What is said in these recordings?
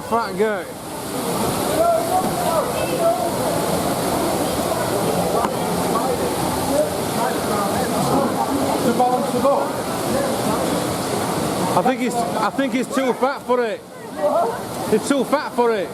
fat guy. To balance the boat? I think he's too fat for it. He's too fat for it.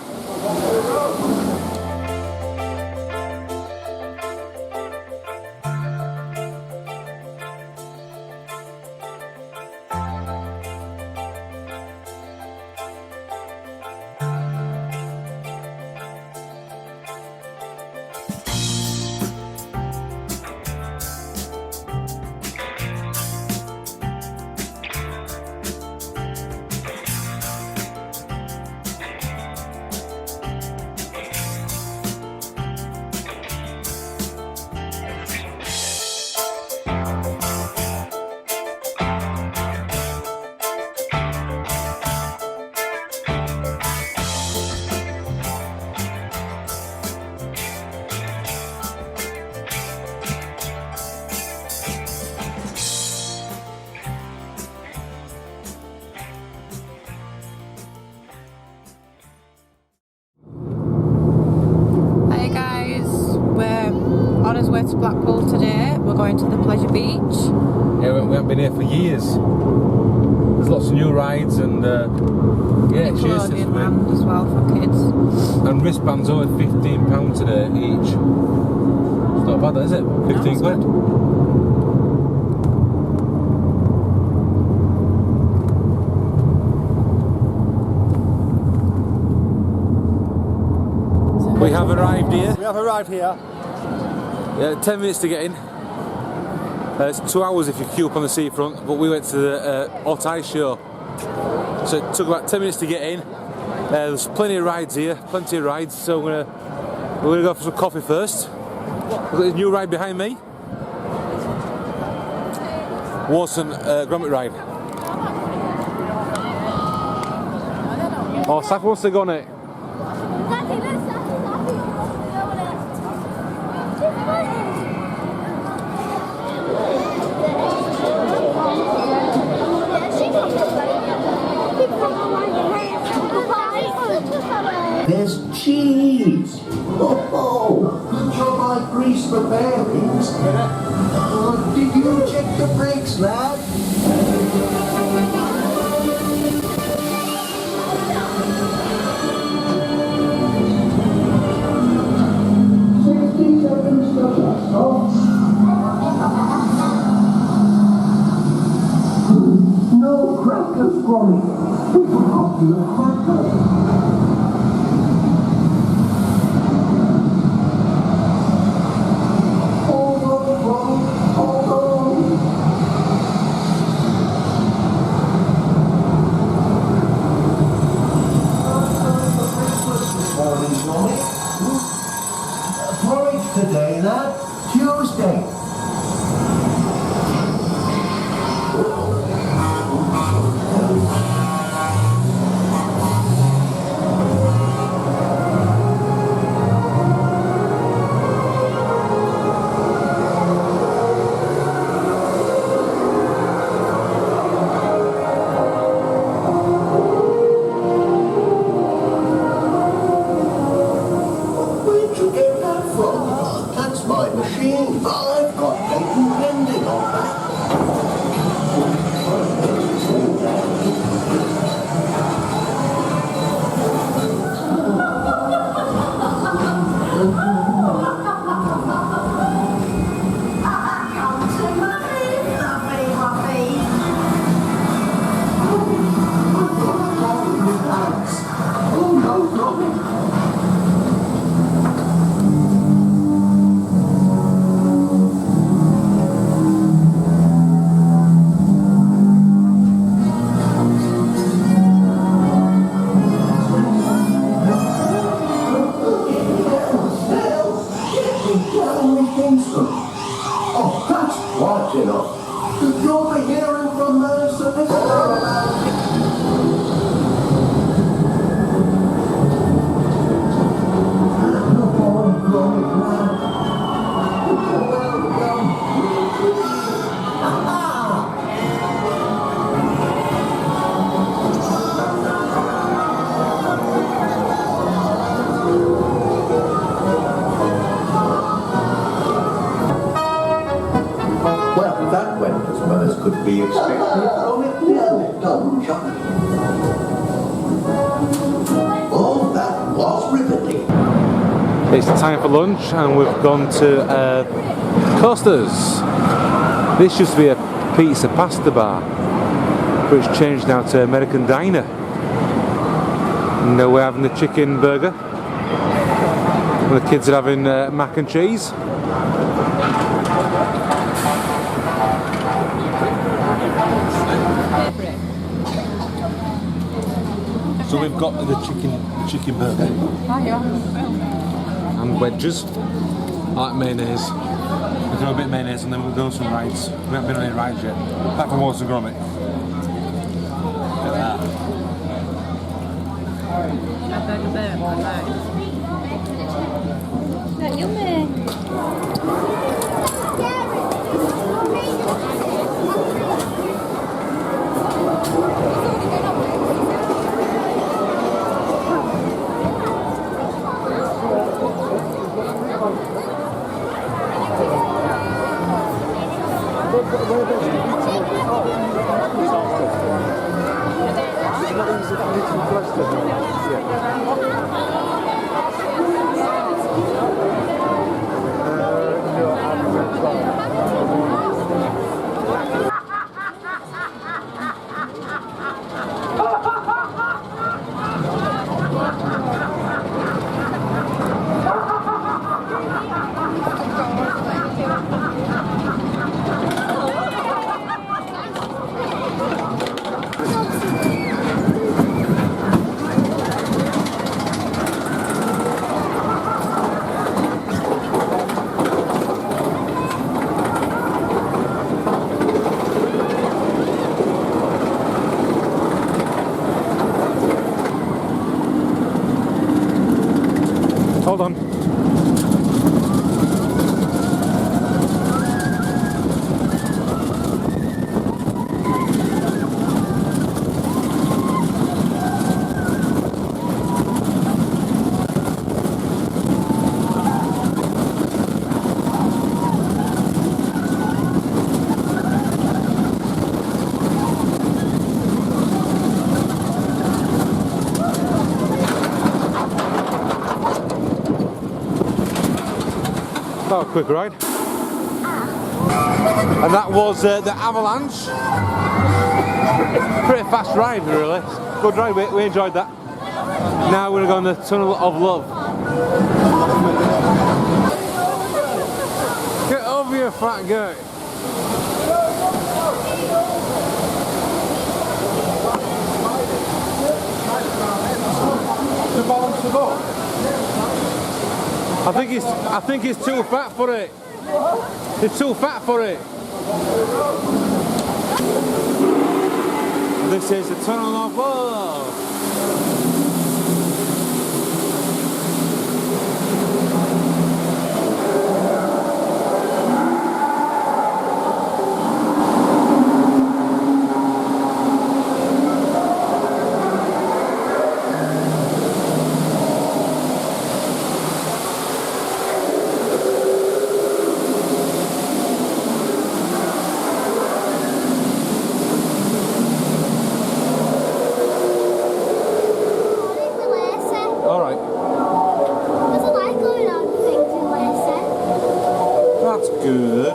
Way to Blackpool today. We're going to the Pleasure Beach. Yeah, we haven't been here for years. There's lots of new rides and yeah, cheers to Nickelodeon as well for kids. And wristbands only £15 today each. It's not bad, is it? 15 quid. We have arrived here. We have arrived here. Yeah, 10 minutes to get in. It's 2 hours if you queue up on the seafront, but we went to the hot ice show. So it took about 10 minutes to get in. There's plenty of rides here, so we're gonna go for some coffee first. We've got this new ride behind me. Wallace and Gromit ride. Oh, Saf wants to go on it. There's cheese! Oh, good job I greased the bearings. Oh, did you check the brakes, lad? No crackers from it. We forgot your crackers. Porridge today, lad. Tuesday. Where'd you get that from? That's my machine. I've chocolate. Oh, that was riveting. It's time for lunch and we've gone to Costa's. This used to be a pizza pasta bar, but it's changed now to American Diner. And we're having the chicken burger. And the kids are having mac and cheese. So we've got the chicken burger and wedges. I like mayonnaise. We throw a bit of mayonnaise and then we'll go on some rides. We haven't been on any rides yet. Back from Wallace and Gromit. Look at that. Yummy. Hold on. That was a quick ride. And that was the Avalanche. Pretty fast ride, really. Good ride, we enjoyed that. Now we're going to go on the Tunnel of Love. Get over here, fat guy. To balance the boat. I think he's too fat for it. He's too fat for it. This is the Tunnel of Love. Good.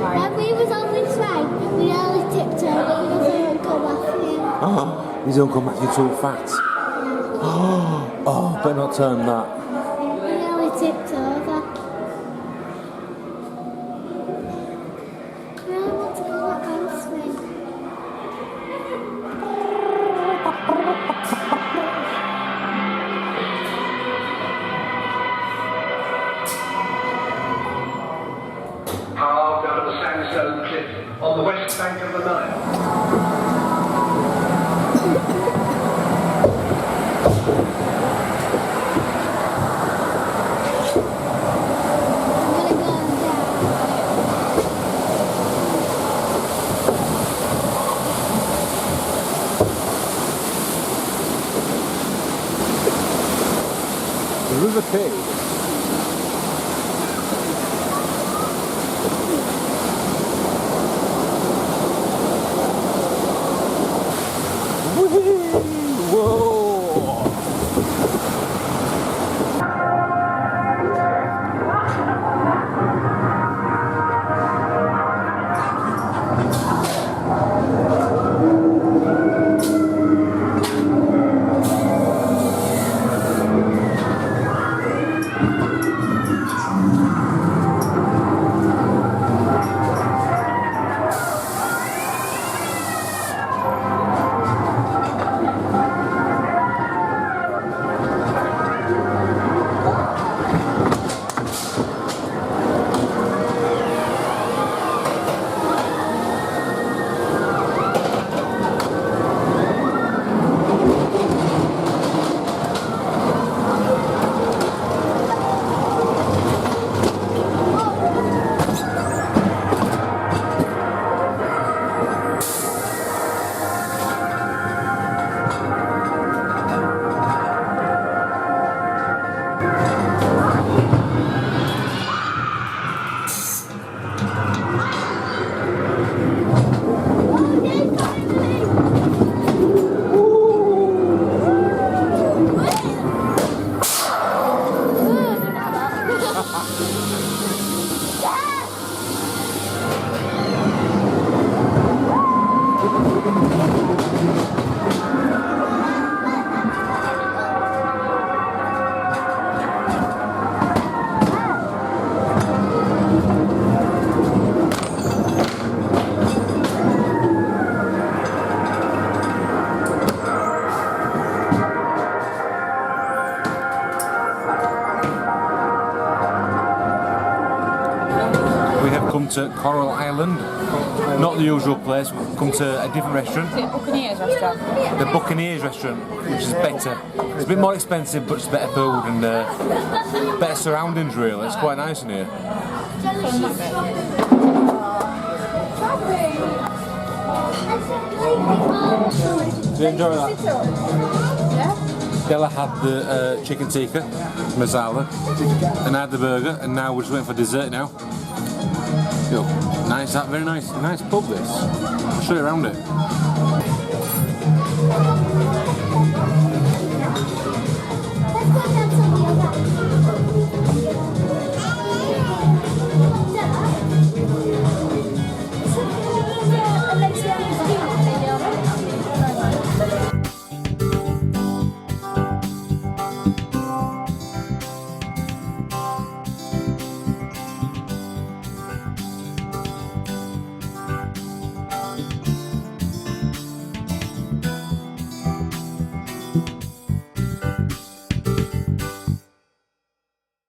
When we was on this ride, we nearly tipped over with Uncle Matthew. Oh, his Uncle Matthew too fat. Oh, better not turn that. We nearly tipped over. We really want to go back on the swing. Carved out of the sandstone cliff on the west bank of the Nile. River Cave. Come to Coral Island, not the usual place. We've come to a different restaurant. The Buccaneers restaurant. The Buccaneers restaurant, which is better. It's a bit more expensive, but it's better food and better surroundings. Really, it's quite nice in here. Did you enjoy that? Yeah. Bella had the chicken tikka masala, and I had the burger, and now we're just waiting for dessert now. Yo, nice, very nice pub this. I'll show you around it.